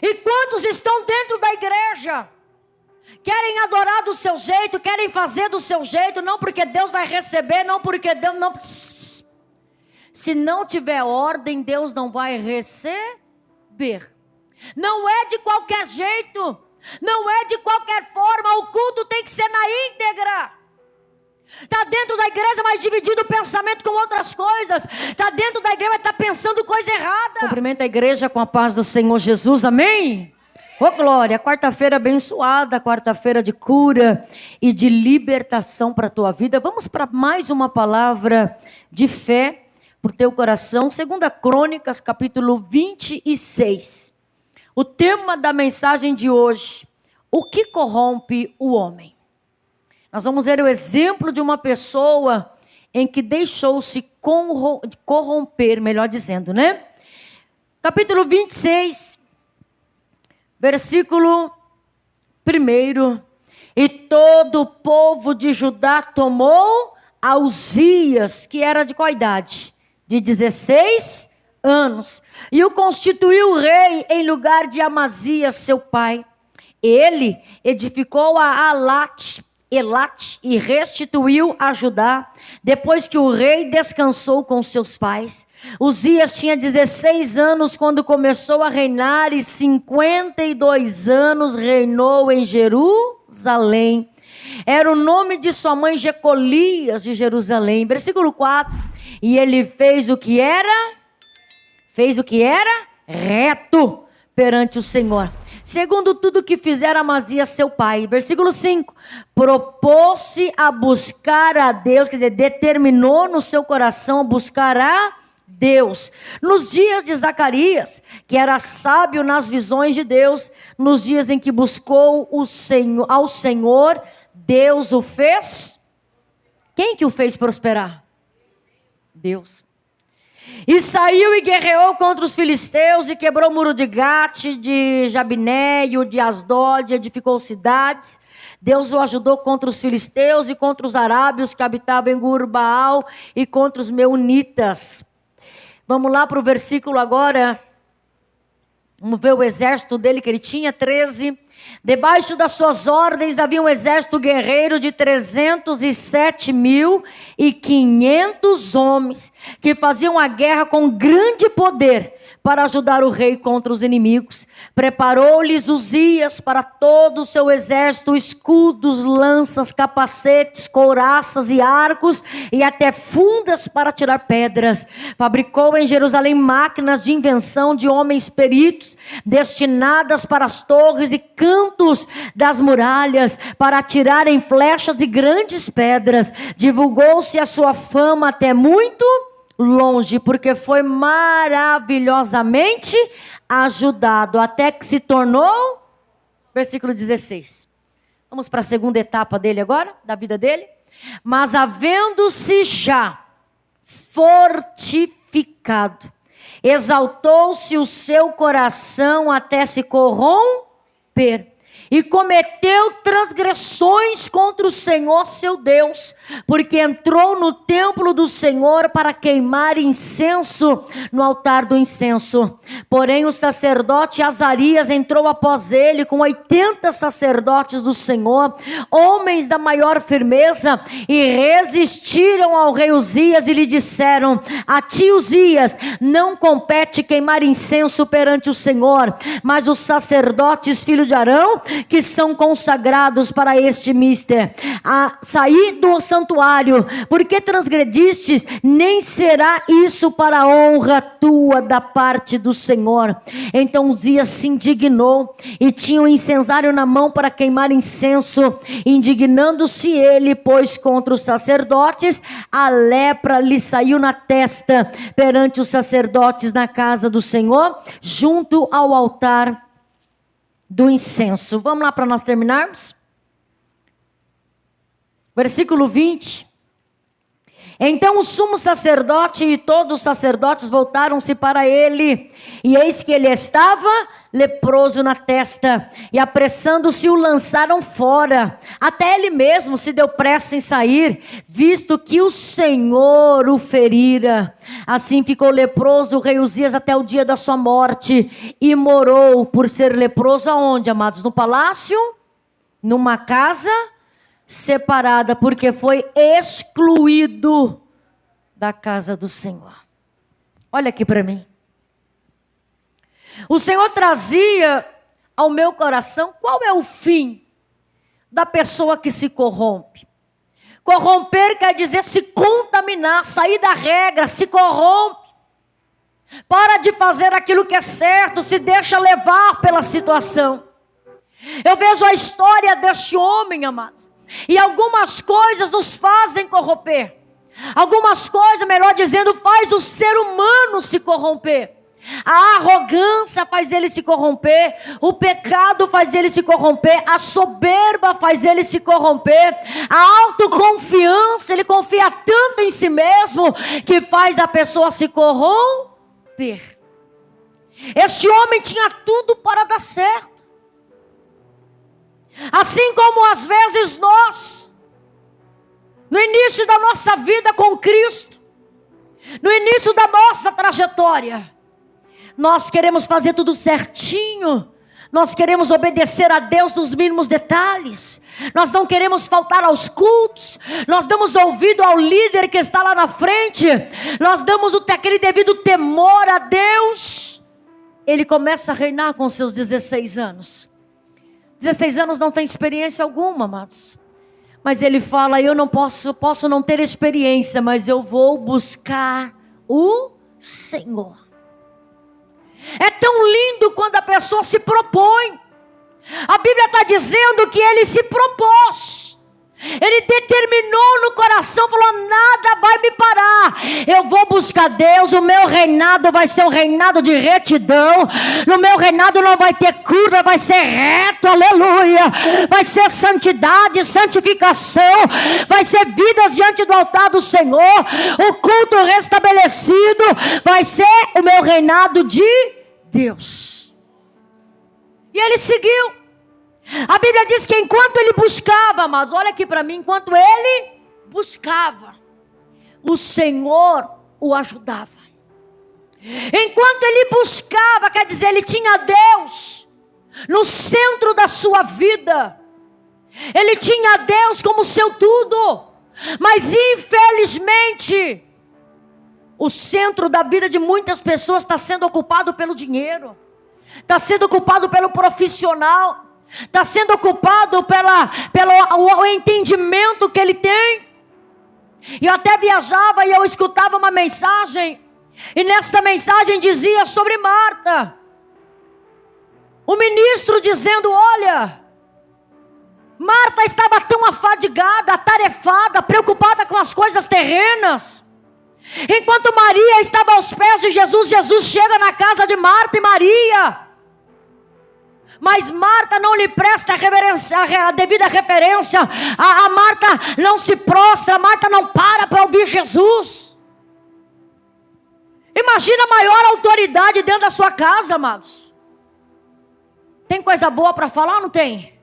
E quantos estão dentro da igreja? Querem adorar do seu jeito, querem fazer do seu jeito, não porque Deus vai receber, não porque Deus não... Se não tiver ordem, Deus não vai receber. Não é de qualquer jeito, não é de qualquer forma, o culto tem que ser na íntegra. Está dentro da igreja, mas dividido o pensamento com outras coisas. Está dentro da igreja, mas está pensando coisa errada. Cumprimenta a igreja com a paz do Senhor Jesus, amém? Ô glória, quarta-feira abençoada, quarta-feira de cura e de libertação para a tua vida. Vamos para mais uma palavra de fé para o teu coração. 2 Crônicas, capítulo 26. O tema da mensagem de hoje: o que corrompe o homem? Nós vamos ver o exemplo de uma pessoa em que deixou-se corromper, melhor dizendo, né? Capítulo 26, versículo 1. E todo o povo de Judá tomou a Uzias, que era de qual idade? De 16 anos. E o constituiu rei em lugar de Amazias, seu pai. Ele edificou a Elat e restituiu a Judá, depois que o rei descansou com seus pais. Uzias tinha 16 anos quando começou a reinar e 52 anos reinou em Jerusalém. Era o nome de sua mãe Jecolias de Jerusalém. Versículo 4. E ele fez o que era? Fez o que era? Reto perante o Senhor, segundo tudo que fizera Amazias seu pai. Versículo 5. Propôs-se a buscar a Deus, quer dizer, determinou no seu coração buscar a Deus. Nos dias de Zacarias, que era sábio nas visões de Deus, nos dias em que buscou ao Senhor, Deus o fez. Quem que o fez prosperar? Deus. E saiu e guerreou contra os filisteus e quebrou o muro de Gate, de Jabiné e o de Asdod, edificou cidades. Deus o ajudou contra os filisteus e contra os arábios que habitavam em Gur-Baal e contra os meunitas. Vamos lá para o versículo agora. Vamos ver o exército dele que ele tinha, 13. Debaixo das suas ordens havia um exército guerreiro de 307.500 homens, que faziam a guerra com grande poder para ajudar o rei contra os inimigos. Preparou-lhes Uzias para todo o seu exército escudos, lanças, capacetes, couraças e arcos, e até fundas para tirar pedras. Fabricou em Jerusalém máquinas de invenção de homens peritos, destinadas para as torres e cantos das muralhas, para atirarem flechas e grandes pedras. Divulgou-se a sua fama até muito longe, porque foi maravilhosamente ajudado, até que se tornou, versículo 16. Vamos para a segunda etapa dele agora, da vida dele. Mas havendo-se já fortificado, exaltou-se o seu coração até se corromper, e cometeu transgressões contra o Senhor seu Deus, porque entrou no templo do Senhor para queimar incenso no altar do incenso. Porém o sacerdote Azarias entrou após ele com 80 sacerdotes do Senhor, homens da maior firmeza, e resistiram ao rei Uzias e lhe disseram: a ti, Uzias, não compete queimar incenso perante o Senhor, mas os sacerdotes, filho de Arão, que são consagrados para este mister, a sair do santuário, porque transgredistes, nem será isso para a honra tua da parte do Senhor. Então Uzias se indignou, e tinha um incensário na mão para queimar incenso. Indignando-se ele, pois, contra os sacerdotes, a lepra lhe saiu na testa perante os sacerdotes na casa do Senhor, junto ao altar do incenso. Vamos lá para nós terminarmos. Versículo 20. Então o sumo sacerdote e todos os sacerdotes voltaram-se para ele, e eis que ele estava leproso na testa, e apressando-se o lançaram fora. Até ele mesmo se deu pressa em sair, visto que o Senhor o ferira. Assim ficou leproso o rei Uzias até o dia da sua morte, e morou por ser leproso aonde, amados? No palácio? Numa casa separada, porque foi excluído da casa do Senhor. Olha aqui para mim. O Senhor trazia ao meu coração qual é o fim da pessoa que se corrompe. Corromper quer dizer se contaminar, sair da regra, se corrompe. Para de fazer aquilo que é certo, se deixa levar pela situação. Eu vejo a história deste homem, amados. E algumas coisas nos fazem corromper. Algumas coisas, melhor dizendo, faz o ser humano se corromper. A arrogância faz ele se corromper. O pecado faz ele se corromper. A soberba faz ele se corromper. A autoconfiança, ele confia tanto em si mesmo que faz a pessoa se corromper. Este homem tinha tudo para dar certo. Assim como às vezes nós, no início da nossa vida com Cristo, no início da nossa trajetória, nós queremos fazer tudo certinho, nós queremos obedecer a Deus nos mínimos detalhes, nós não queremos faltar aos cultos, nós damos ouvido ao líder que está lá na frente, nós damos aquele devido temor a Deus. Ele começa a reinar com seus 16 anos. 16 anos não tem experiência alguma, amados. Mas ele fala, eu não posso não ter experiência, mas eu vou buscar o Senhor. É tão lindo quando a pessoa se propõe. A Bíblia está dizendo que ele se propôs. Ele determinou no coração, falou, nada vai me parar. Eu vou buscar Deus, o meu reinado vai ser um reinado de retidão. No meu reinado não vai ter curva, vai ser reto, aleluia. Vai ser santidade, santificação. Vai ser vidas diante do altar do Senhor. O culto restabelecido. Vai ser o meu reinado de Deus. E ele seguiu. A Bíblia diz que enquanto ele buscava, amados, olha aqui para mim, enquanto ele buscava, o Senhor o ajudava. Enquanto ele buscava, quer dizer, ele tinha Deus no centro da sua vida. Ele tinha Deus como seu tudo. Mas infelizmente, o centro da vida de muitas pessoas está sendo ocupado pelo dinheiro. Está sendo ocupado pelo profissional. Está sendo ocupado pelo entendimento que ele tem. E eu até viajava e eu escutava uma mensagem. E nessa mensagem dizia sobre Marta. O ministro dizendo, olha, Marta estava tão afadigada, atarefada, preocupada com as coisas terrenas. Enquanto Maria estava aos pés de Jesus, Jesus chega na casa de Marta e Maria. Mas Marta não lhe presta a devida referência. A Marta não se prostra. A Marta não para ouvir Jesus. Imagina a maior autoridade dentro da sua casa, amados. Tem coisa boa para falar ou não tem?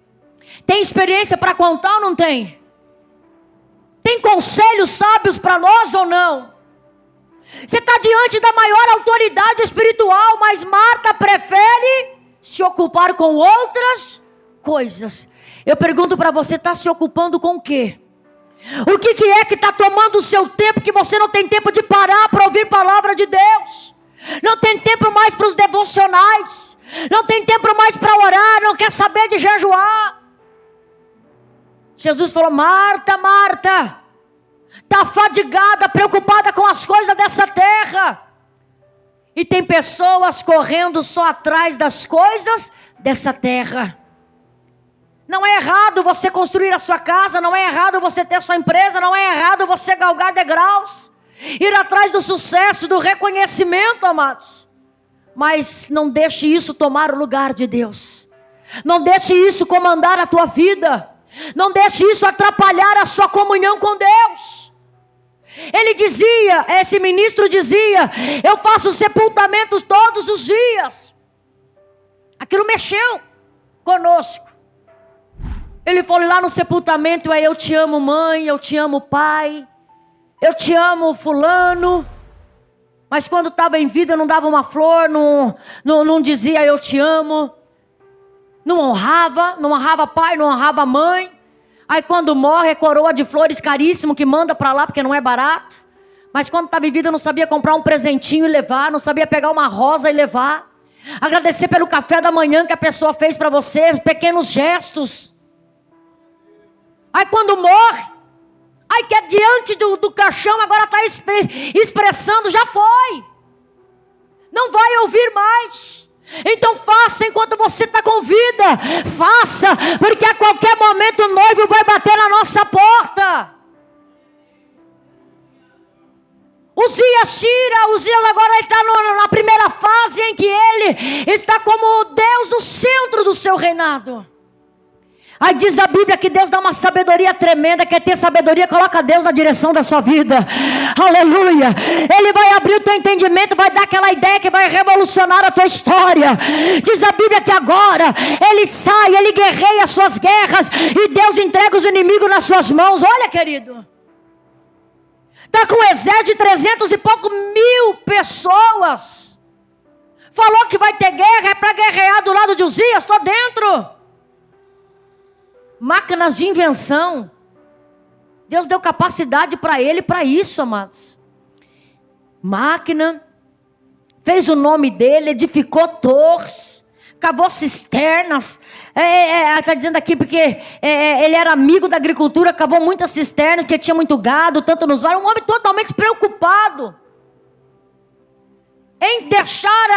Tem experiência para contar ou não tem? Tem conselhos sábios para nós ou não? Você está diante da maior autoridade espiritual, mas Marta prefere se ocupar com outras coisas. Eu pergunto para você, está se ocupando com o quê? O que é que está tomando o seu tempo, que você não tem tempo de parar para ouvir a palavra de Deus? Não tem tempo mais para os devocionais. Não tem tempo mais para orar, não quer saber de jejuar. Jesus falou, Marta, Marta, está fadigada, preocupada com as coisas dessa terra. E tem pessoas correndo só atrás das coisas dessa terra. Não é errado você construir a sua casa, não é errado você ter a sua empresa, não é errado você galgar degraus, ir atrás do sucesso, do reconhecimento, amados. Mas não deixe isso tomar o lugar de Deus. Não deixe isso comandar a tua vida. Não deixe isso atrapalhar a sua comunhão com Deus. Ele dizia, esse ministro dizia: eu faço sepultamentos todos os dias. Aquilo mexeu conosco. Ele foi lá no sepultamento: eu te amo, mãe, eu te amo, pai, eu te amo, fulano. Mas quando estava em vida não dava uma flor, não dizia eu te amo. Não honrava pai, não honrava mãe. Aí quando morre é coroa de flores caríssimo que manda para lá porque não é barato. Mas quando estava em vida não sabia comprar um presentinho e levar, não sabia pegar uma rosa e levar. Agradecer pelo café da manhã que a pessoa fez para você, pequenos gestos. Aí quando morre, aí que é diante do caixão, agora está expressando, já foi. Não vai ouvir mais. Então faça enquanto você está com vida. Faça, porque a qualquer momento o noivo vai bater na nossa porta. Uzias agora está na primeira fase em que ele está como Deus no centro do seu reinado. Aí diz a Bíblia que Deus dá uma sabedoria tremenda. Quer ter sabedoria? Coloca Deus na direção da sua vida. Aleluia. Ele vai abrir o teu entendimento, vai dar aquela ideia que vai revolucionar a tua história. Diz a Bíblia que agora ele sai, ele guerreia as suas guerras e Deus entrega os inimigos nas suas mãos. Olha, querido, está com um exército de 300 e pouco mil pessoas. Falou que vai ter guerra, é para guerrear do lado de Uzias. Estou dentro. Máquinas de invenção. Deus deu capacidade para ele para isso, amados. Máquina. Fez o nome dele, edificou torres, cavou cisternas. Está dizendo aqui porque ele era amigo da agricultura, cavou muitas cisternas, porque tinha muito gado, tanto nos vales. Um homem totalmente preocupado em deixar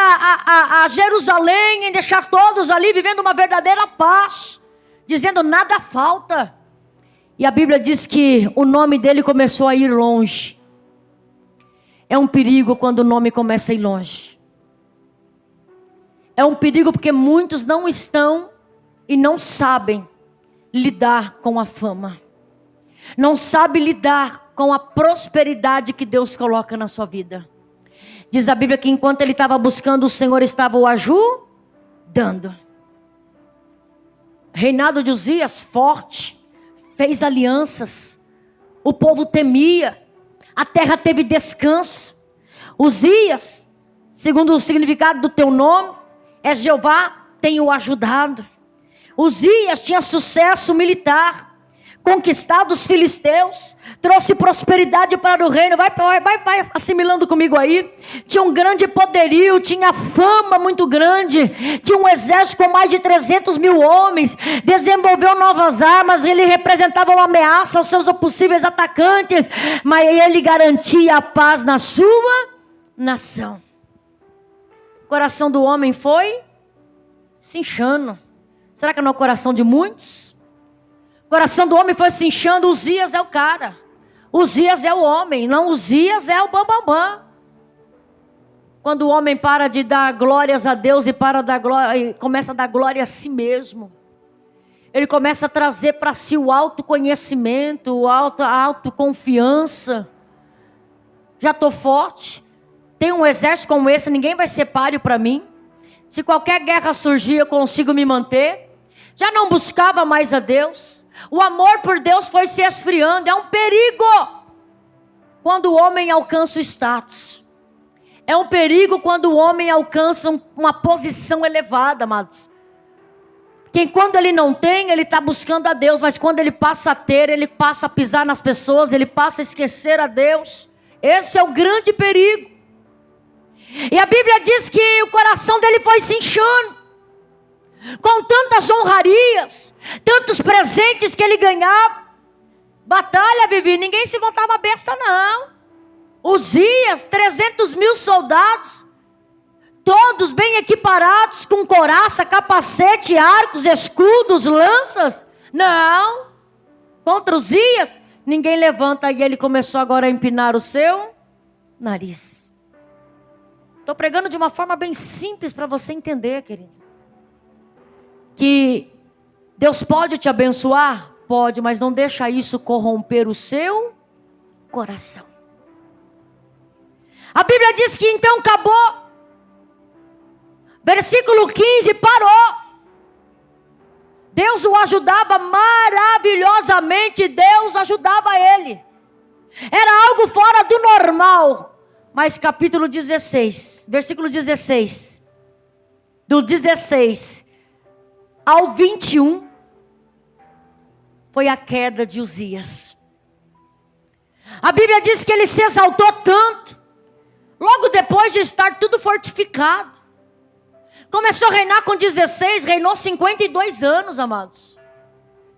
a Jerusalém, em deixar todos ali vivendo uma verdadeira paz, dizendo nada falta. E a Bíblia diz que o nome dele começou a ir longe. É um perigo quando o nome começa a ir longe. É um perigo porque muitos não estão e não sabem lidar com a fama. Não sabem lidar com a prosperidade que Deus coloca na sua vida. Diz a Bíblia que enquanto ele estava buscando, o Senhor estava o ajudando. Reinado de Uzias, forte, fez alianças, o povo temia, a terra teve descanso. Uzias, segundo o significado do teu nome, é Jeová tem o ajudado. Uzias tinha sucesso militar, conquistado os filisteus, trouxe prosperidade para o reino. Vai assimilando comigo aí. Tinha um grande poderio, tinha fama muito grande, tinha um exército com mais de 300 mil homens, desenvolveu novas armas, ele representava uma ameaça aos seus possíveis atacantes, mas ele garantia a paz na sua nação. O coração do homem foi se inchando. Será que não é o coração de muitos? O coração do homem foi se inchando. Uzias é o cara. Uzias é o homem. Não, Uzias é o bambambam. Quando o homem para de dar glórias a Deus e começa a dar glória a si mesmo. Ele começa a trazer para si o autoconhecimento, a autoconfiança. Já estou forte. Tem um exército como esse, ninguém vai ser páreo para mim. Se qualquer guerra surgir, eu consigo me manter. Já não buscava mais a Deus. O amor por Deus foi se esfriando. É um perigo quando o homem alcança o status. É um perigo quando o homem alcança uma posição elevada, amados. Porque quando ele não tem, ele está buscando a Deus. Mas quando ele passa a ter, ele passa a pisar nas pessoas, ele passa a esquecer a Deus. Esse é o grande perigo. E a Bíblia diz que o coração dele foi se inchando, com tantas honrarias, tantos presentes que ele ganhava. Batalha, Vivi, ninguém se botava besta não. Uzias, 300 mil soldados, todos bem equiparados, com couraça, capacete, arcos, escudos, lanças. Não, contra Uzias, ninguém levanta. E ele começou agora a empinar o seu nariz. Estou pregando de uma forma bem simples para você entender, querido. Que Deus pode te abençoar? Pode, mas não deixa isso corromper o seu coração. A Bíblia diz que então acabou. Versículo 15, parou. Deus o ajudava maravilhosamente, Deus ajudava ele. Era algo fora do normal. Mas capítulo 16, versículo 16, do 16 ao 21, foi a queda de Uzias. A Bíblia diz que ele se exaltou tanto, logo depois de estar tudo fortificado. Começou a reinar com 16, reinou 52 anos, amados.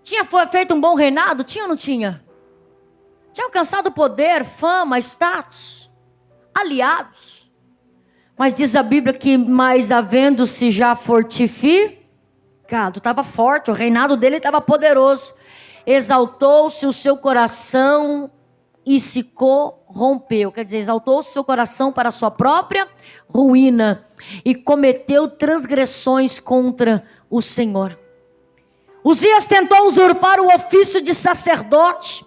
Tinha feito um bom reinado? Tinha ou não tinha? Tinha alcançado poder, fama, status, aliados. Mas diz a Bíblia que mais havendo-se já fortificado, estava forte, o reinado dele estava poderoso. Exaltou-se o seu coração e se corrompeu. Quer dizer, exaltou-se o seu coração para a sua própria ruína e cometeu transgressões contra o Senhor. Uzias tentou usurpar o ofício de sacerdote,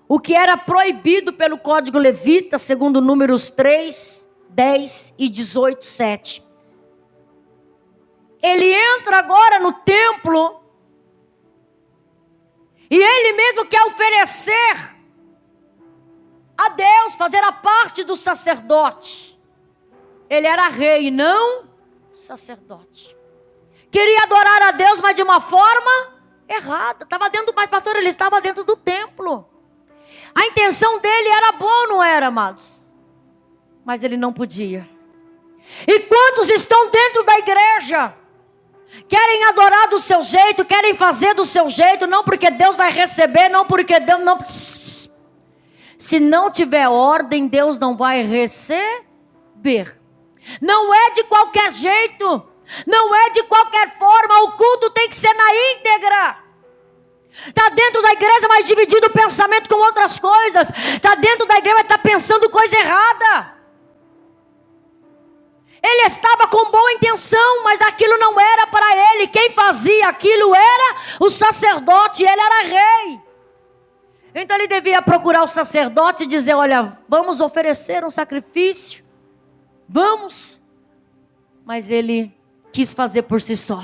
o que era proibido pelo Código Levita, segundo Números 3, 10 e 18, 7. Ele entra agora no templo e ele mesmo quer oferecer a Deus, fazer a parte do sacerdote. Ele era rei, não sacerdote. Queria adorar a Deus, mas de uma forma errada. Estava dentro, mas pastor, ele estava dentro do templo. A intenção dele era boa, não era, amados? Mas ele não podia. E quantos estão dentro da igreja? Querem adorar do seu jeito, querem fazer do seu jeito, não porque Deus vai receber, não porque Deus não... Se não tiver ordem, Deus não vai receber. Não é de qualquer jeito, não é de qualquer forma, o culto tem que ser na íntegra. Está dentro da igreja, mas dividido o pensamento com outras coisas. Está dentro da igreja, mas está pensando coisa errada. Ele estava com boa intenção, mas aquilo não era para ele. Quem fazia aquilo era o sacerdote, ele era rei. Então ele devia procurar o sacerdote e dizer, olha, vamos oferecer um sacrifício. Vamos. Mas ele quis fazer por si só.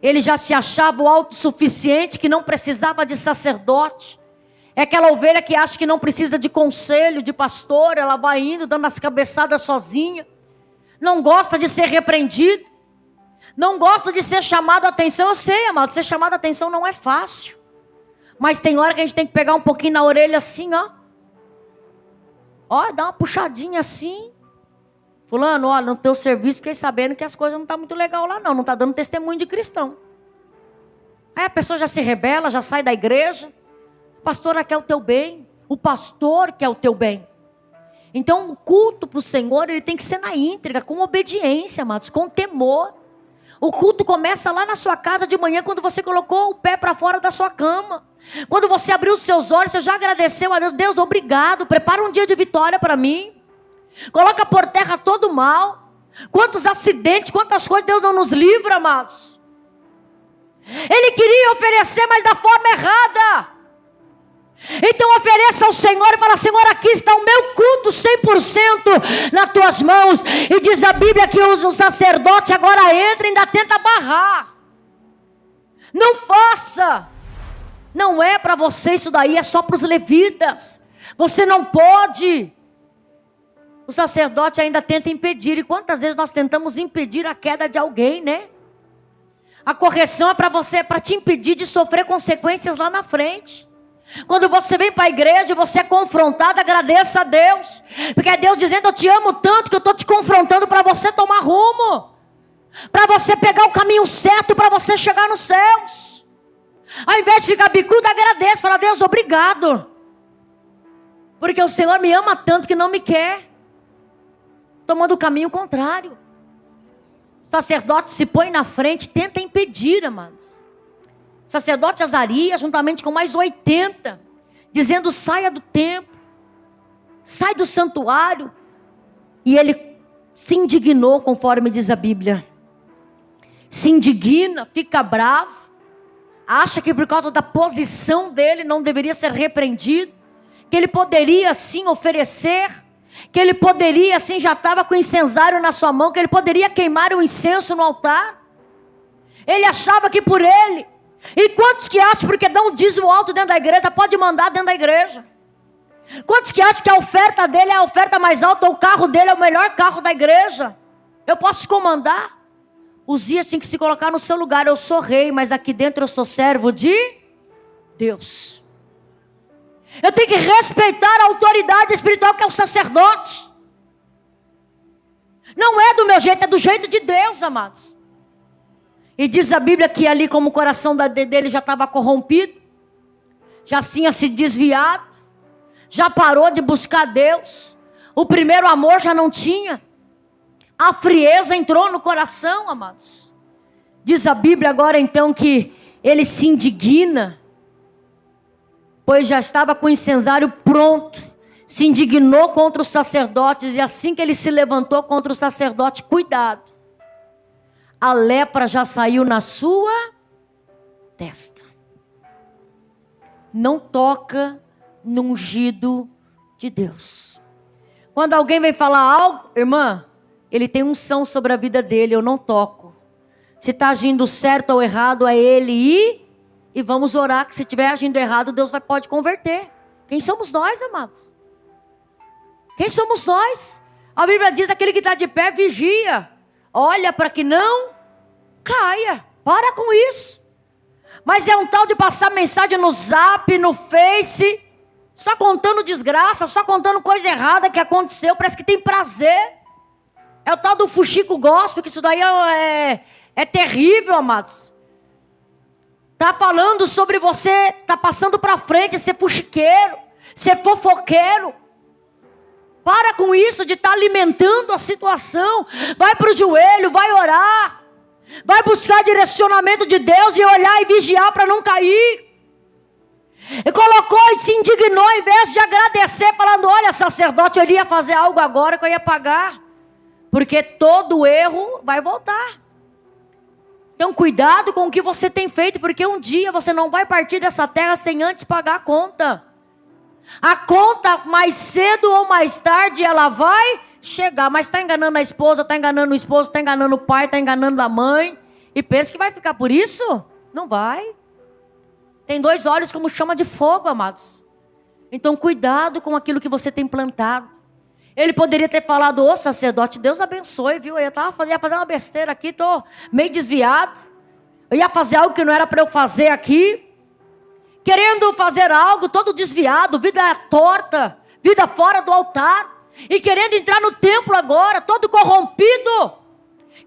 Ele já se achava o autossuficiente, que não precisava de sacerdote. É aquela ovelha que acha que não precisa de conselho, de pastor. Ela vai indo, dando as cabeçadas sozinha. Não gosta de ser repreendido. Não gosta de ser chamado a atenção. Eu sei, amado, ser chamado a atenção não é fácil. Mas tem hora que a gente tem que pegar um pouquinho na orelha assim, ó. Ó, dá uma puxadinha assim. Fulano, olha, no teu serviço fiquei sabendo que as coisas não estão muito legal lá não. Não está dando testemunho de cristão. Aí a pessoa já se rebela, já sai da igreja. A pastora quer o teu bem. O pastor quer o teu bem. Então o culto para o Senhor, ele tem que ser na íntegra, com obediência, amados, com temor. O culto começa lá na sua casa de manhã, quando você colocou o pé para fora da sua cama. Quando você abriu os seus olhos, você já agradeceu a Deus. Deus, obrigado, prepara um dia de vitória para mim. Coloca por terra todo o mal. Quantos acidentes, quantas coisas Deus não nos livra, amados. Ele queria oferecer, mas da forma errada. Então ofereça ao Senhor e fala, Senhor, aqui está o meu culto 100% nas tuas mãos. E diz a Bíblia que o sacerdote agora entra e ainda tenta barrar. Não faça. Não é para você isso daí, é só para os levitas. Você não pode. O sacerdote ainda tenta impedir. E quantas vezes nós tentamos impedir a queda de alguém, né? A correção é para você, é para te impedir de sofrer consequências lá na frente. Quando você vem para a igreja e você é confrontado, agradeça a Deus. Porque é Deus dizendo, eu te amo tanto que eu estou te confrontando para você tomar rumo. Para você pegar o caminho certo, para você chegar nos céus. Ao invés de ficar bicudo, agradeça. Fala, Deus, obrigado. Porque o Senhor me ama tanto que não me quer tomando o caminho contrário. O sacerdote se põe na frente, tenta impedir, amados. O sacerdote Azarias, juntamente com mais 80, dizendo, saia do templo, sai do santuário. E ele se indignou, conforme diz a Bíblia. Se indigna, fica bravo, acha que por causa da posição dele não deveria ser repreendido, que ele poderia sim oferecer, que ele poderia, assim, já estava com o incensário na sua mão, que ele poderia queimar o incenso no altar. Ele achava que por ele. E quantos que acham, porque dão um dízimo alto dentro da igreja, pode mandar dentro da igreja? Quantos que acham que a oferta dele é a oferta mais alta, ou o carro dele é o melhor carro da igreja? Eu posso comandar? Uzias tinha que se colocar no seu lugar. Eu sou rei, mas aqui dentro eu sou servo de Deus. Eu tenho que respeitar a autoridade espiritual que é o sacerdote. Não é do meu jeito, é do jeito de Deus, amados. E diz a Bíblia que ali, como o coração dele já estava corrompido, já tinha se desviado, já parou de buscar Deus, o primeiro amor já não tinha, a frieza entrou no coração, amados. Diz a Bíblia agora então que ele se indigna, pois já estava com o incensário pronto, se indignou contra os sacerdotes, e assim que ele se levantou contra o sacerdote, cuidado, a lepra já saiu na sua testa. Não toca no ungido de Deus. Quando alguém vem falar algo, irmã, ele tem unção sobre a vida dele, eu não toco. Se está agindo certo ou errado, é ele ir e vamos orar, que se estiver agindo errado, Deus pode converter. Quem somos nós, amados? Quem somos nós? A Bíblia diz, aquele que está de pé, vigia. Olha para que não caia. Para com isso. Mas é um tal de passar mensagem no Zap, no Face, só contando desgraça, só contando coisa errada que aconteceu, parece que tem prazer. É o tal do fuxico gospel, que isso daí é terrível, amados. Está falando sobre você, está passando para frente, ser fuxiqueiro, ser fofoqueiro. Para com isso de estar alimentando a situação. Vai para o joelho, vai orar. Vai buscar direcionamento de Deus e olhar e vigiar para não cair. E colocou e se indignou, em vez de agradecer, falando, olha, sacerdote, eu iria fazer algo agora que eu ia pagar. Porque todo erro vai voltar. Então cuidado com o que você tem feito, porque um dia você não vai partir dessa terra sem antes pagar a conta. A conta, mais cedo ou mais tarde, ela vai chegar. Mas está enganando a esposa, está enganando o esposo, está enganando o pai, está enganando a mãe. E pensa que vai ficar por isso? Não vai. Tem 2 olhos como chama de fogo, amados. Então cuidado com aquilo que você tem plantado. Ele poderia ter falado, ô sacerdote, Deus abençoe, viu? Eu ia fazer uma besteira aqui, estou meio desviado. Eu ia fazer algo que não era para eu fazer aqui. Querendo fazer algo todo desviado, vida torta, vida fora do altar. E querendo entrar no templo agora, todo corrompido.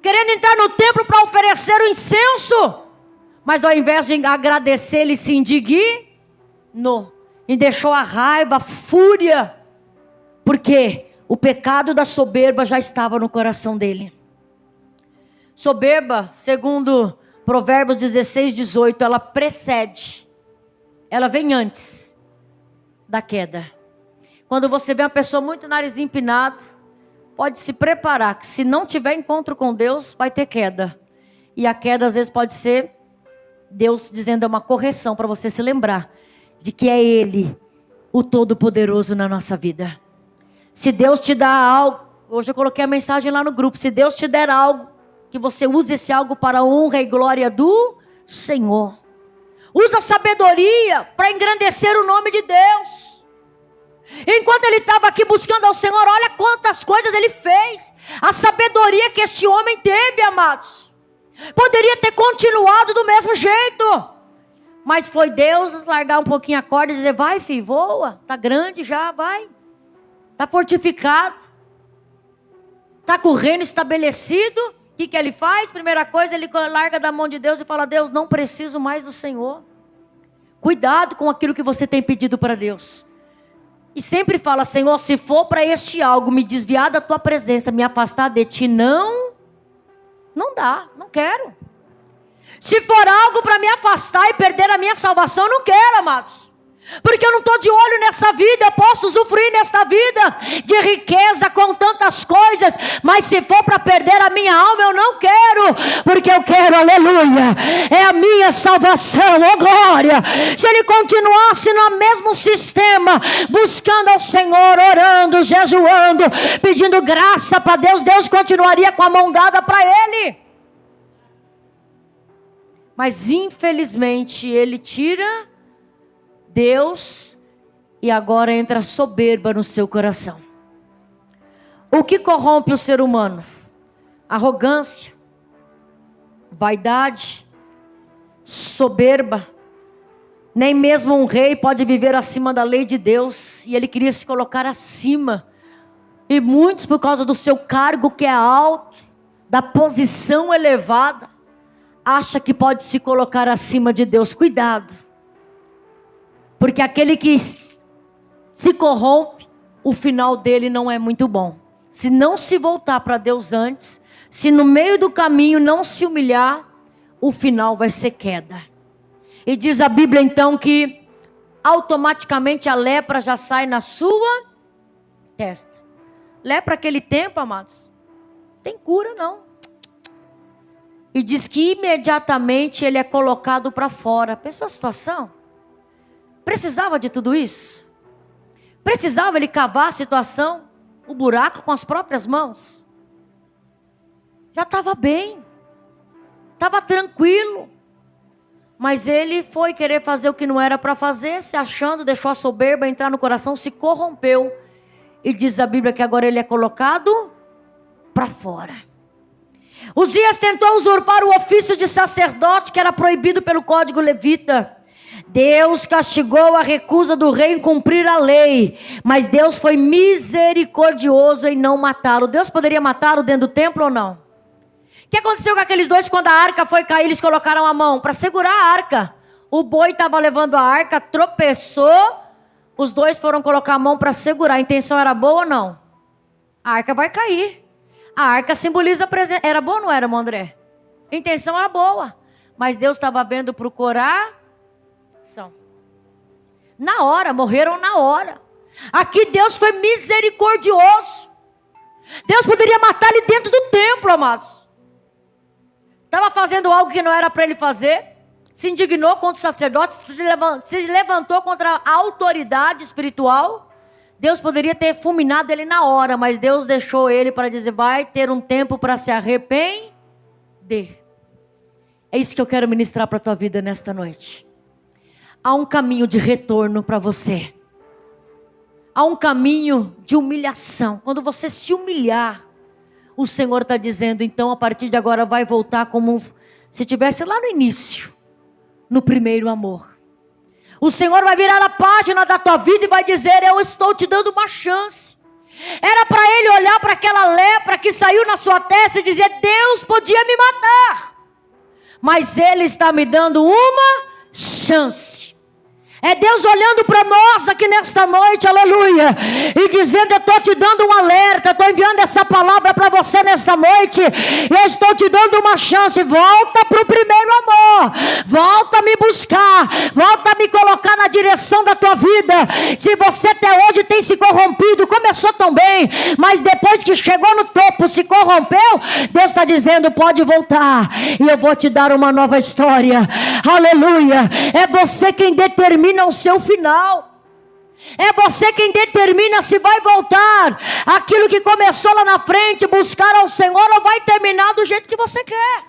Querendo entrar no templo para oferecer o incenso. Mas ao invés de agradecer, ele se indignou. E deixou a raiva, a fúria. Porque o pecado da soberba já estava no coração dele. Soberba, segundo Provérbios 16, 18, ela precede. Ela vem antes da queda. Quando você vê uma pessoa muito nariz empinado, pode se preparar, que se não tiver encontro com Deus, vai ter queda. E a queda às vezes pode ser Deus dizendo, é uma correção para você se lembrar de que é Ele, o Todo-Poderoso na nossa vida. Se Deus te dá algo, hoje eu coloquei a mensagem lá no grupo, se Deus te der algo, que você use esse algo para a honra e glória do Senhor. Usa sabedoria para engrandecer o nome de Deus. Enquanto ele estava aqui buscando ao Senhor, olha quantas coisas ele fez. A sabedoria que este homem teve, amados. Poderia ter continuado do mesmo jeito. Mas foi Deus largar um pouquinho a corda e dizer, vai filho, voa. Está grande já, vai. Está fortificado. Está com o reino estabelecido. O que ele faz? Primeira coisa, ele larga da mão de Deus e fala, Deus, não preciso mais do Senhor. Cuidado com aquilo que você tem pedido para Deus. E sempre fala, Senhor, se for para este algo, me desviar da tua presença, me afastar de ti, não dá, não quero. Se for algo para me afastar e perder a minha salvação, não quero, amados. Porque eu não estou de olho nessa vida. Eu posso usufruir nesta vida de riqueza com tantas coisas, mas se for para perder a minha alma, eu não quero. Porque eu quero, aleluia, é a minha salvação, oh glória. Se ele continuasse no mesmo sistema, buscando ao Senhor, orando, jejuando, pedindo graça para Deus, Deus continuaria com a mão dada para ele. Mas infelizmente ele tira Deus, e agora entra a soberba no seu coração. O que corrompe o ser humano? Arrogância, vaidade, soberba. Nem mesmo um rei pode viver acima da lei de Deus, e ele queria se colocar acima. E muitos, por causa do seu cargo que é alto, da posição elevada, acha que pode se colocar acima de Deus. Cuidado. Porque aquele que se corrompe, o final dele não é muito bom. Se não se voltar para Deus antes, se no meio do caminho não se humilhar, o final vai ser queda. E diz a Bíblia então que automaticamente a lepra já sai na sua testa. Lepra aquele tempo, amados, tem cura não. E diz que imediatamente ele é colocado para fora. Pensou a situação? Precisava de tudo isso? Precisava ele cavar a situação, o buraco com as próprias mãos? Já estava bem, estava tranquilo. Mas ele foi querer fazer o que não era para fazer, se achando, deixou a soberba entrar no coração, se corrompeu. E diz a Bíblia que agora ele é colocado para fora. Uzias tentou usurpar o ofício de sacerdote, que era proibido pelo código levita. Deus castigou a recusa do rei em cumprir a lei, mas Deus foi misericordioso em não matá-lo. Deus poderia matá-lo dentro do templo ou não? O que aconteceu com aqueles dois quando a arca foi cair? Eles colocaram a mão para segurar a arca. O boi estava levando a arca, tropeçou, os dois foram colocar a mão para segurar. A intenção era boa ou não? A arca vai cair. A arca simboliza a presença. Era boa ou não era, irmão André? A intenção era boa, mas Deus estava vendo para o coração. Na hora, morreram na hora. Aqui Deus foi misericordioso. Deus poderia matar ele dentro do templo, amados. Estava fazendo algo que não era para ele fazer. Se indignou contra o sacerdote, se levantou contra a autoridade espiritual. Deus poderia ter fulminado ele na hora, mas Deus deixou ele para dizer, vai ter um tempo para se arrepender. É isso que eu quero ministrar para a tua vida nesta noite. Há um caminho de retorno para você. Há um caminho de humilhação. Quando você se humilhar, o Senhor está dizendo, então a partir de agora vai voltar como se estivesse lá no início, no primeiro amor. O Senhor vai virar a página da tua vida e vai dizer, eu estou te dando uma chance. Era para ele olhar para aquela lepra que saiu na sua testa e dizer, Deus podia me matar, mas Ele está me dando uma chance. É Deus olhando para nós aqui nesta noite, aleluia, e dizendo, eu estou te dando um alerta, estou enviando essa palavra para você nesta noite, eu estou te dando uma chance, volta para o primeiro amor, volta a me buscar, volta a me colocar na direção da tua vida. Se você até hoje tem se corrompido, começou tão bem, mas depois que chegou no topo, se corrompeu, Deus está dizendo, pode voltar, e eu vou te dar uma nova história, aleluia. É você quem determina o seu final. É você quem determina se vai voltar aquilo que começou lá na frente, buscar ao Senhor, ou vai terminar do jeito que você quer.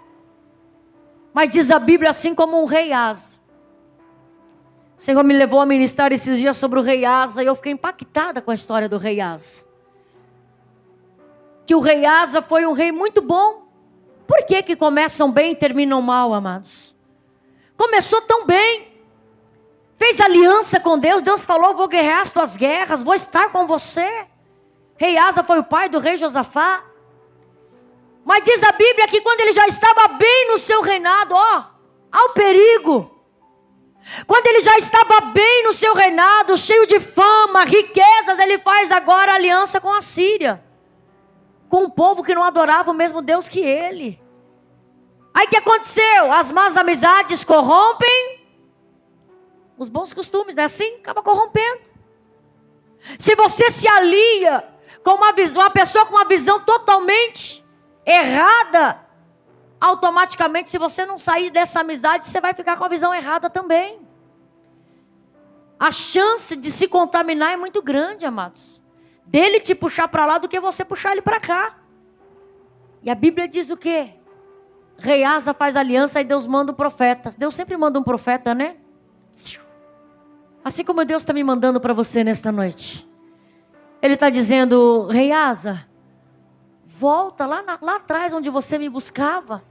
Mas diz a Bíblia, assim como um rei Asa. O Senhor me levou a ministrar esses dias sobre o rei Asa, e eu fiquei impactada com a história do rei Asa. Que o rei Asa foi um rei muito bom. Por que começam bem e terminam mal, amados? Começou tão bem, fez aliança com Deus, Deus falou, vou guerrear as tuas guerras, vou estar com você. Rei Asa foi o pai do rei Josafá. Mas diz a Bíblia que quando ele já estava bem no seu reinado, ao perigo. Quando ele já estava bem no seu reinado, cheio de fama, riquezas, ele faz agora aliança com a Síria, com um povo que não adorava o mesmo Deus que ele. Aí o que aconteceu? As más amizades corrompem os bons costumes, não é assim? Acaba corrompendo. Se você se alia com uma pessoa com uma visão totalmente errada, automaticamente, se você não sair dessa amizade, você vai ficar com a visão errada também. A chance de se contaminar é muito grande, amados. Dele te puxar para lá do que você puxar ele para cá. E a Bíblia diz o quê? Rei Asa faz aliança e Deus manda um profeta. Deus sempre manda um profeta, né? Assim como Deus está me mandando para você nesta noite. Ele está dizendo, Rei Asa, volta lá atrás onde você me buscava.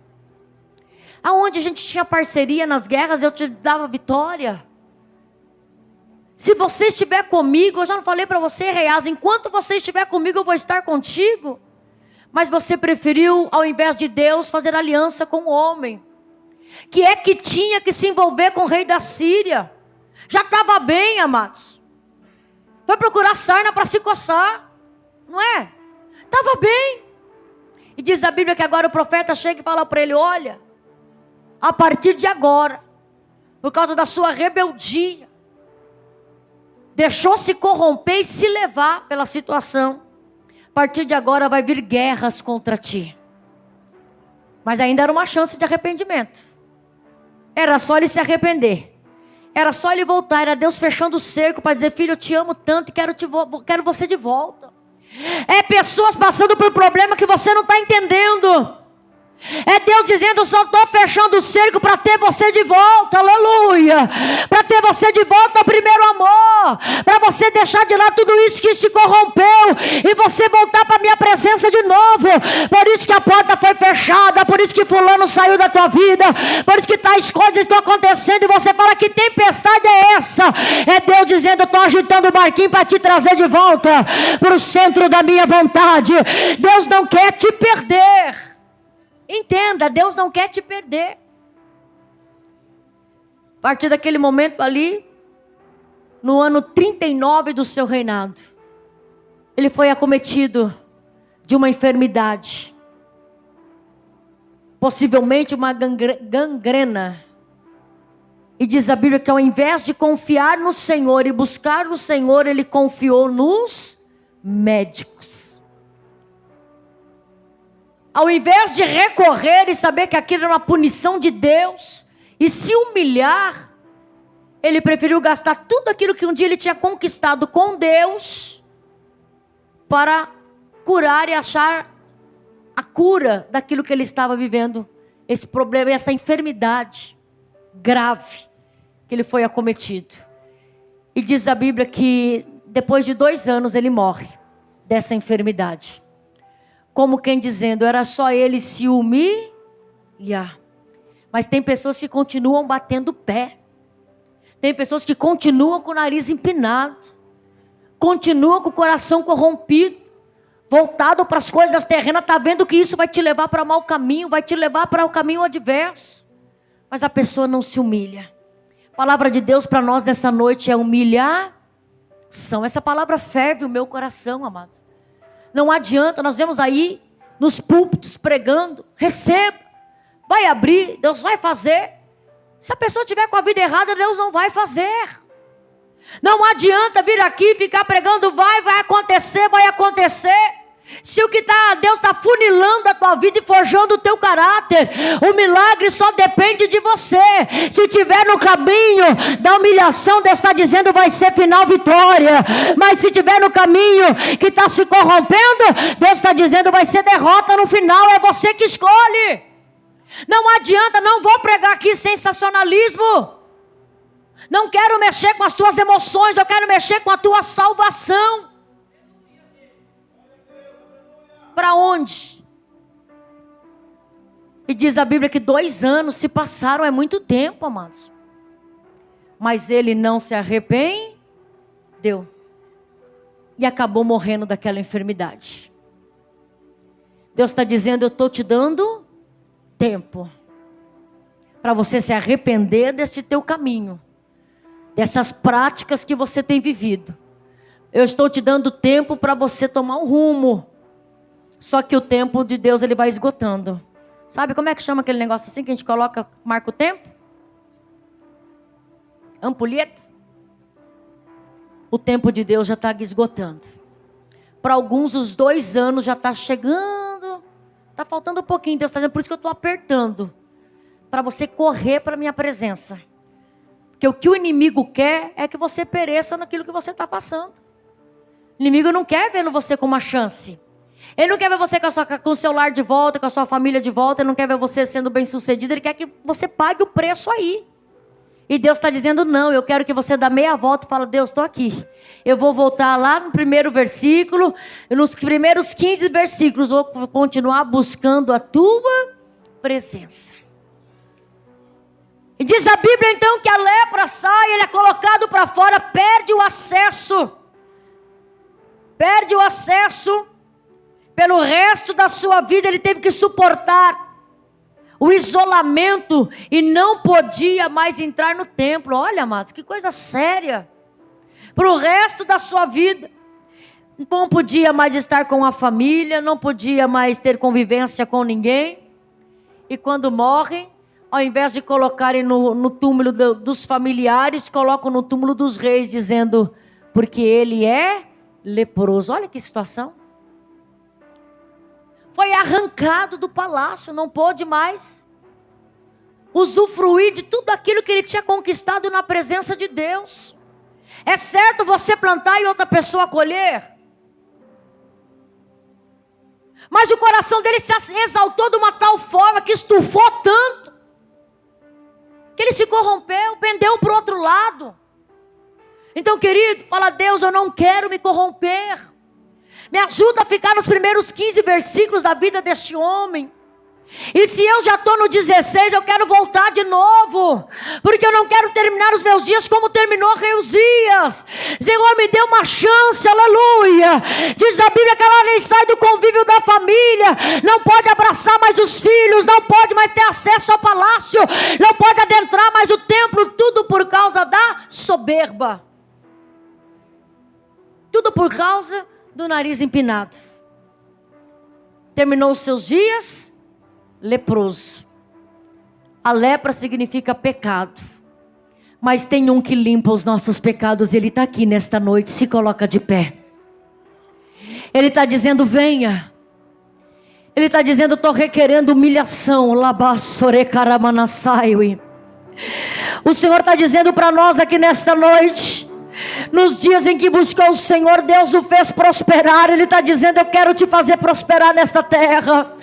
Aonde a gente tinha parceria nas guerras, eu te dava vitória. Se você estiver comigo, eu já não falei para você, Rei Asa, enquanto você estiver comigo, eu vou estar contigo. Mas você preferiu, ao invés de Deus, fazer aliança com o homem. Que tinha que se envolver com o rei da Síria. Já estava bem, amados. Foi procurar sarna para se coçar. Não é? Estava bem. E diz a Bíblia que agora o profeta chega e fala para ele, olha, a partir de agora, por causa da sua rebeldia, deixou-se corromper e se levar pela situação. A partir de agora vai vir guerras contra ti. Mas ainda era uma chance de arrependimento. Era só ele se arrepender. Era só ele voltar. Era Deus fechando o cerco para dizer, filho, eu te amo tanto e quero você de volta. É pessoas passando por problema que você não está entendendo. É Deus dizendo, só estou fechando o cerco para ter você de volta, aleluia. Para ter você de volta ao primeiro amor. Para você deixar de lado tudo isso que te corrompeu. E você voltar para a minha presença de novo. Por isso que a porta foi fechada. Por isso que fulano saiu da tua vida. Por isso que tais coisas estão acontecendo. E você fala, que tempestade é essa? É Deus dizendo, eu estou agitando o barquinho para te trazer de volta para o centro da minha vontade. Deus não quer te perder. Entenda, Deus não quer te perder. A partir daquele momento ali, no ano 39 do seu reinado, ele foi acometido de uma enfermidade. Possivelmente uma gangrena. E diz a Bíblia que ao invés de confiar no Senhor e buscar no Senhor, ele confiou nos médicos. Ao invés de recorrer e saber que aquilo era uma punição de Deus e se humilhar, ele preferiu gastar tudo aquilo que um dia ele tinha conquistado com Deus para curar e achar a cura daquilo que ele estava vivendo, esse problema, essa enfermidade grave que ele foi acometido. E diz a Bíblia que depois de 2 anos ele morre dessa enfermidade. Como quem dizendo, era só ele se humilhar. Mas tem pessoas que continuam batendo pé. Tem pessoas que continuam com o nariz empinado. Continuam com o coração corrompido. Voltado para as coisas terrenas. Está vendo que isso vai te levar para mau caminho. Vai te levar para o caminho adverso. Mas a pessoa não se humilha. A palavra de Deus para nós nessa noite é humilhação. Essa palavra ferve o meu coração, amados. Não adianta, nós vemos aí nos púlpitos pregando, receba, vai abrir, Deus vai fazer. Se a pessoa estiver com a vida errada, Deus não vai fazer. Não adianta vir aqui e ficar pregando, vai acontecer, vai acontecer. Se o que Deus está funilando a tua vida e forjando o teu caráter, o milagre só depende de você. Se estiver no caminho da humilhação, Deus está dizendo vai ser final vitória. Mas se estiver no caminho que está se corrompendo, Deus está dizendo vai ser derrota no final. É você que escolhe. Não adianta, não vou pregar aqui sensacionalismo. Não quero mexer com as tuas emoções, eu quero mexer com a tua salvação. Para onde? E diz a Bíblia que 2 anos se passaram, é muito tempo, amados. Mas ele não se arrependeu. E acabou morrendo daquela enfermidade. Deus está dizendo, eu estou te dando tempo. Para você se arrepender desse teu caminho. Dessas práticas que você tem vivido. Eu estou te dando tempo para você tomar um rumo. Só que o tempo de Deus ele vai esgotando. Sabe como é que chama aquele negócio assim que a gente coloca, marca o tempo? Ampulheta? o tempo de Deus já está esgotando. Para alguns, os 2 anos já está chegando. Está faltando um pouquinho. Deus está dizendo, por isso que eu estou apertando. Para você correr para a minha presença. Porque o que o inimigo quer é que você pereça naquilo que você está passando. O inimigo não quer ver você com uma chance. Ele não quer ver você com o seu lar de volta, com a sua família de volta. Ele não quer ver você sendo bem sucedido. Ele quer que você pague o preço aí. E Deus está dizendo, não, eu quero que você dê meia volta e fale, Deus, estou aqui. Eu vou voltar lá no primeiro versículo, nos primeiros 15 versículos, vou continuar buscando a tua presença. E diz a Bíblia então que a lepra sai, ele é colocado para fora, perde o acesso. Perde o acesso. Pelo resto da sua vida ele teve que suportar o isolamento e não podia mais entrar no templo. Olha, amados, que coisa séria. Para o resto da sua vida. Não podia mais estar com a família, não podia mais ter convivência com ninguém. E quando morrem, ao invés de colocarem no túmulo dos familiares, colocam no túmulo dos reis, dizendo, porque ele é leproso. Olha que situação. Foi arrancado do palácio, não pôde mais usufruir de tudo aquilo que ele tinha conquistado na presença de Deus. É certo você plantar e outra pessoa colher? Mas o coração dele se exaltou de uma tal forma que estufou tanto, que ele se corrompeu, pendeu para o outro lado. Então, querido, fala, Deus, eu não quero me corromper. Me ajuda a ficar nos primeiros 15 versículos da vida deste homem. E se eu já estou no 16, eu quero voltar de novo. Porque eu não quero terminar os meus dias como terminou Reuzias. Senhor, me dê uma chance, aleluia. Diz a Bíblia que ela nem sai do convívio da família. Não pode abraçar mais os filhos. Não pode mais ter acesso ao palácio. Não pode adentrar mais o templo. Tudo por causa da soberba. Tudo por causa do nariz empinado. Terminou os seus dias leproso. A lepra significa pecado. Mas tem um que limpa os nossos pecados. Ele está aqui nesta noite. Se coloca de pé. Ele está dizendo, venha. Ele está dizendo, estou requerendo humilhação. O Senhor está dizendo para nós aqui nesta noite, nos dias em que buscou o Senhor, Deus o fez prosperar. Ele está dizendo, eu quero te fazer prosperar nesta terra.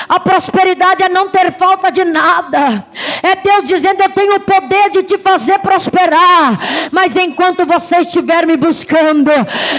A prosperidade é não ter falta de nada. É Deus dizendo, eu tenho o poder de te fazer prosperar. Mas enquanto você estiver me buscando,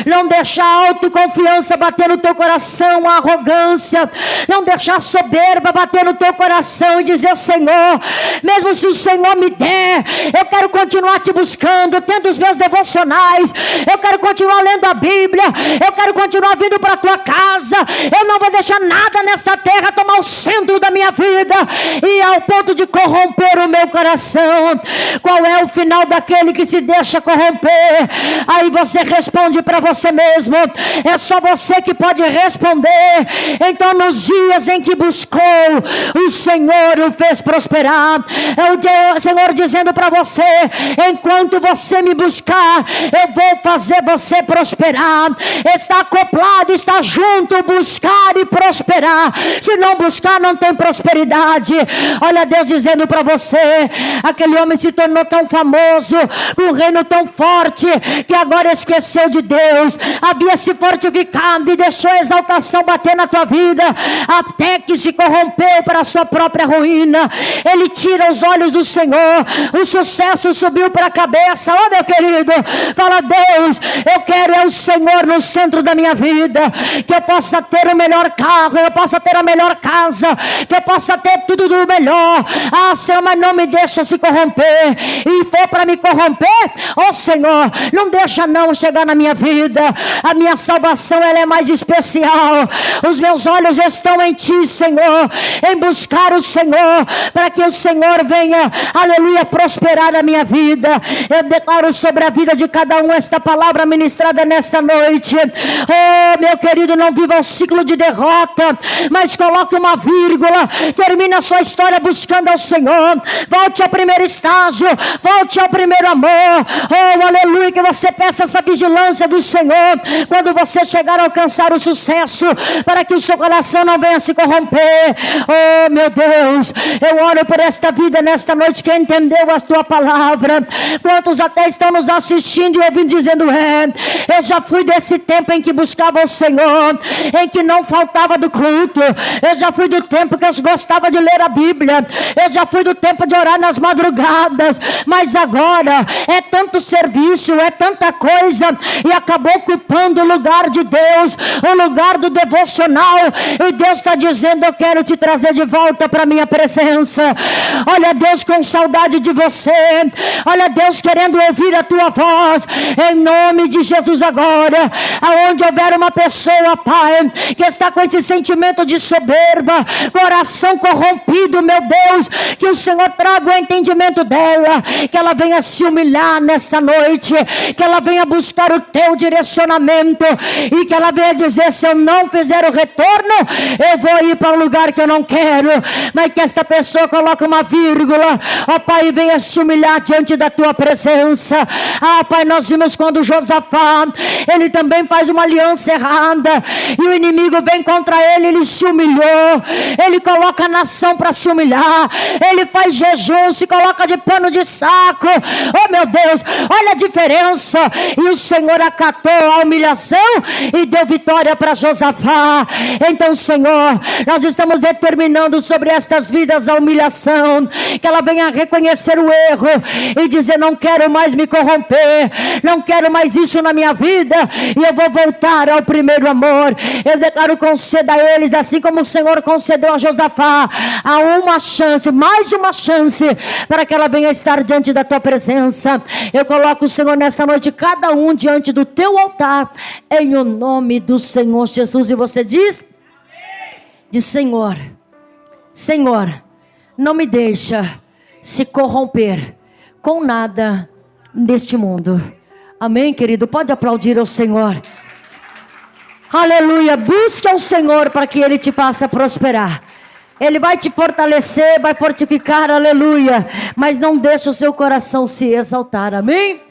não deixar a autoconfiança bater no teu coração, a arrogância, não deixar a soberba bater no teu coração e dizer, Senhor, mesmo se o Senhor me der, eu quero continuar te buscando, tendo os meus devocionais, eu quero continuar lendo a Bíblia, eu quero continuar vindo para a tua casa, eu não vou deixar nada nesta terra tomar o centro da minha vida e ao ponto de corromper o meu coração. Qual é o final daquele que se deixa corromper? Aí você responde para você mesmo, é só você que pode responder. Então nos dias em que buscou, o Senhor o fez prosperar. É o Senhor dizendo para você, enquanto você me buscar, eu vou fazer você prosperar. Está acoplado, está junto, buscar e prosperar. Se não buscar, não tem prosperidade. Olha Deus dizendo para você, aquele homem se tornou tão famoso, com um reino tão forte, que agora esqueceu de Deus, havia se fortificado e deixou a exaltação bater na tua vida, até que se corrompeu para a sua própria ruína. Ele tira os olhos do Senhor, o sucesso subiu para a cabeça. Oh meu querido, fala, Deus, eu quero é o Senhor no centro da minha vida, que eu possa ter o melhor carro, eu possa ter a melhor casa, que eu possa ter tudo do melhor. Ah Senhor, mas não me deixa se corromper. E for para me corromper, oh Senhor, não deixa não chegar na minha vida. A minha salvação, ela é mais especial. Os meus olhos estão em ti, Senhor, em buscar o Senhor, para que o Senhor venha, aleluia, prosperar na minha vida. Eu declaro sobre a vida de cada um esta palavra ministrada nesta noite. Oh meu querido, não viva um ciclo de derrota, mas coloque uma uma vírgula. Termine a sua história buscando ao Senhor. Volte ao primeiro estágio. Volte ao primeiro amor. Oh, aleluia, que você peça essa vigilância do Senhor quando você chegar a alcançar o sucesso, para que o seu coração não venha se corromper. Oh, meu Deus, eu oro por esta vida nesta noite que entendeu a tua palavra. Quantos até estão nos assistindo e ouvindo dizendo: eu já fui desse tempo em que buscava o Senhor, em que não faltava do culto. Eu já fui do tempo que eu gostava de ler a Bíblia. Eu já fui do tempo de orar nas madrugadas. Mas agora é tanto serviço, é tanta coisa, e acabou ocupando o lugar de Deus, o lugar do devocional. E Deus está dizendo: eu quero te trazer de volta para a minha presença. Olha Deus com saudade de você. Olha Deus querendo ouvir a tua voz. Em nome de Jesus agora, aonde houver uma pessoa, Pai, que está com esse sentimento de soberba, coração corrompido, meu Deus, que o Senhor traga o entendimento dela, que ela venha se humilhar nessa noite, que ela venha buscar o teu direcionamento, e que ela venha dizer: se eu não fizer o retorno, eu vou ir para um lugar que eu não quero. Mas que esta pessoa coloque uma vírgula, ó Pai, e venha se humilhar diante da tua presença. Ah, Pai, nós vimos quando Josafá, ele também faz uma aliança errada, e o inimigo vem contra ele, ele se humilhou, ele coloca a nação para se humilhar, ele faz jejum, se coloca de pano de saco. Oh meu Deus, olha a diferença. E o Senhor acatou a humilhação e deu vitória para Josafá. Então, Senhor, nós estamos determinando sobre estas vidas a humilhação, que ela venha reconhecer o erro e dizer: não quero mais me corromper, não quero mais isso na minha vida, e eu vou voltar ao primeiro amor. Eu declaro: conceda a eles, assim como o Senhor concedeu a Josafá, a uma chance, mais uma chance, para que ela venha estar diante da tua presença. Eu coloco, Senhor, nesta noite, cada um diante do teu altar, em o nome do Senhor Jesus. E você diz: diz: Senhor, Senhor, não me deixa se corromper com nada neste mundo. Amém, querido? Pode aplaudir ao Senhor. Aleluia. Busque ao Senhor para que Ele te faça prosperar. Ele vai te fortalecer, vai fortificar, aleluia. Mas não deixe o seu coração se exaltar, amém?